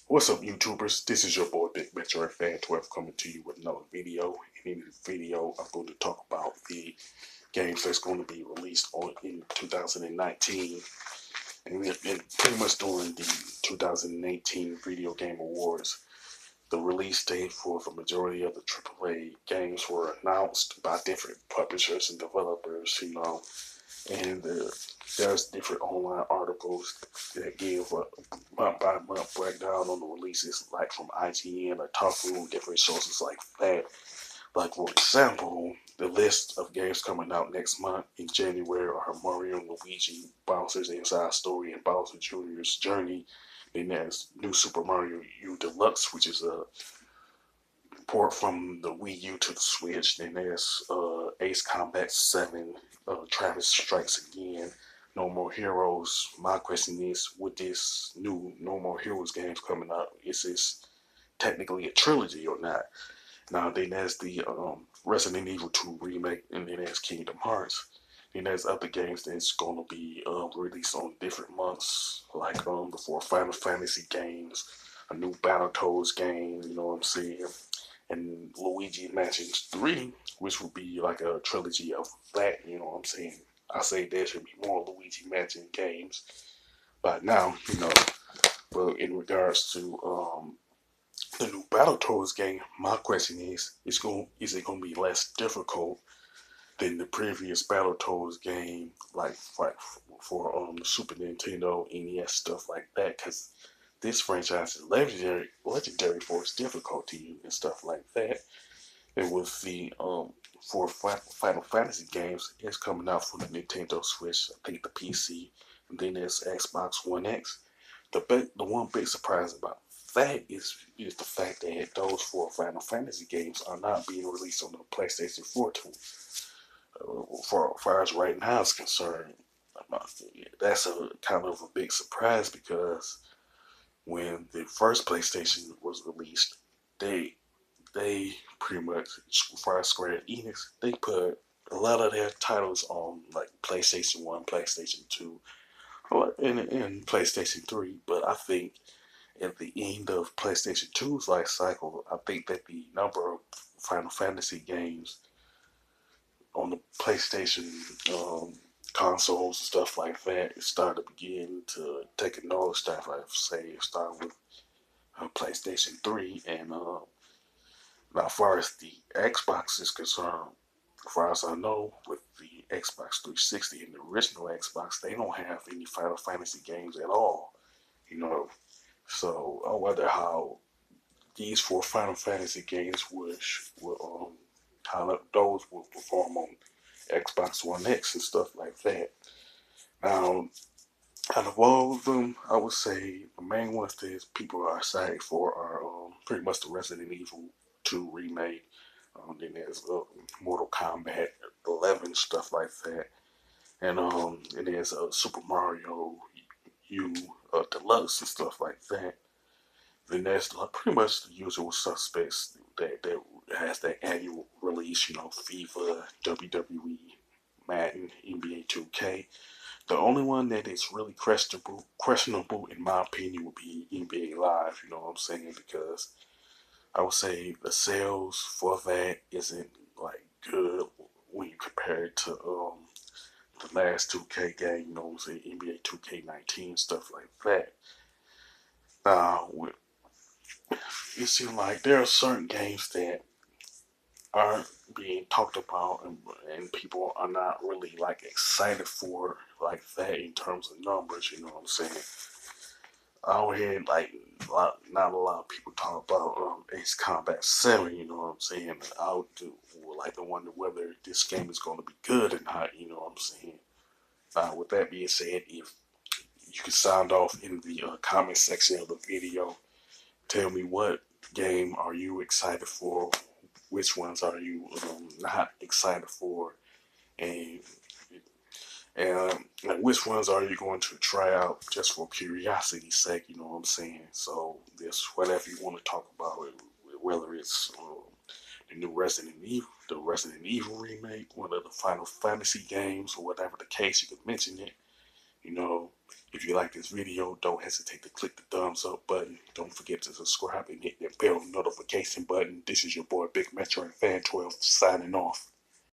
What's up, YouTubers? This is your boy Big Metro Fan 12 coming to you with another video. And in this video, I'm going to talk about the games that's going to be released in 2019, and pretty much during the 2018 Video Game Awards. The release date for the majority of the AAA games were announced by different publishers and developers, and there's different online articles that give a month by month breakdown on the releases, like from IGN or Taku, different sources like that. Like, for example, the list of games coming out next month in January are Mario and Luigi, Bowser's Inside Story, and Bowser Jr.'s Journey. Then there's New Super Mario U Deluxe, which is a port from the Wii U to the Switch. Then there's Ace Combat 7, Travis Strikes Again, No More Heroes. My question is, with this new No More Heroes games coming out, is this technically a trilogy or not? Now, then there's the Resident Evil 2 remake, and then there's Kingdom Hearts. Then there's other games that's going to be released on different months, like the four Final Fantasy games, a new Battletoads game, you know what I'm saying? And Luigi Mansion 3, which would be like a trilogy of that, you know what I'm saying? I say there should be more Luigi Mansion games by now, But in regards to the new Battletoads game, my question is it gonna be less difficult than the previous Battletoads game, like for the Super Nintendo, NES, stuff like that? Because this franchise is legendary for its difficulty and stuff like that. And with the for Final Fantasy games, it's coming out for the Nintendo Switch, I think the PC, and then there's Xbox One X. The one big surprise about that is the fact that those four Final Fantasy games are not being released on the PlayStation 4 tool. For far as right now is concerned, that's a kind of a big surprise because when the first PlayStation was released, they they pretty much, as far as Square Enix, they put a lot of their titles on like PlayStation 1, PlayStation 2, and PlayStation 3. But I think at the end of PlayStation 2's life cycle, I think that the number of Final Fantasy games on the PlayStation consoles and stuff like that, it started to begin to take a nose stuff. I'd say it started with PlayStation 3, and now, as far as the Xbox is concerned, as far as I know, with the Xbox 360 and the original Xbox, they don't have any Final Fantasy games at all. You know, so I wonder how these four Final Fantasy games will how those will perform on Xbox One X and stuff like that. Now, out of all of them, I would say the main ones that people are excited for are pretty much the Resident Evil 2 remake. Then there's Mortal Kombat 11, stuff like that. And there's Super Mario U Deluxe and stuff like that. Then there's pretty much the usual suspects that has that annual release, FIFA, WWE, Madden, NBA 2K. The only one that is really questionable in my opinion would be NBA Live. You know what I'm saying? Because I would say the sales for that isn't like good when you compare it to the last 2K game. You know what I'm saying? NBA 2K19, stuff like that. Now, it seems like there are certain games that aren't being talked about, and people are not really like excited for like that in terms of numbers. You know what I'm saying? I don't hear like not a lot of people talk about Ace Combat 7. You know what I'm saying? I would like to wonder whether this game is going to be good or not. You know what I'm saying? With that being said, if you can sound off in the comment section of the video, tell me what game are you excited for, which ones are you not excited for, and and which ones are you going to try out just for curiosity's sake? You know what I'm saying? So this whatever you want to talk about, whether it's the new Resident Evil, the Resident Evil remake, one of the Final Fantasy games, or whatever the case, you can mention it. You know, If you like this video, don't hesitate to click the thumbs up button. Don't forget to subscribe and hit that bell notification button. This is your boy Big Metro and Fan 12 signing off.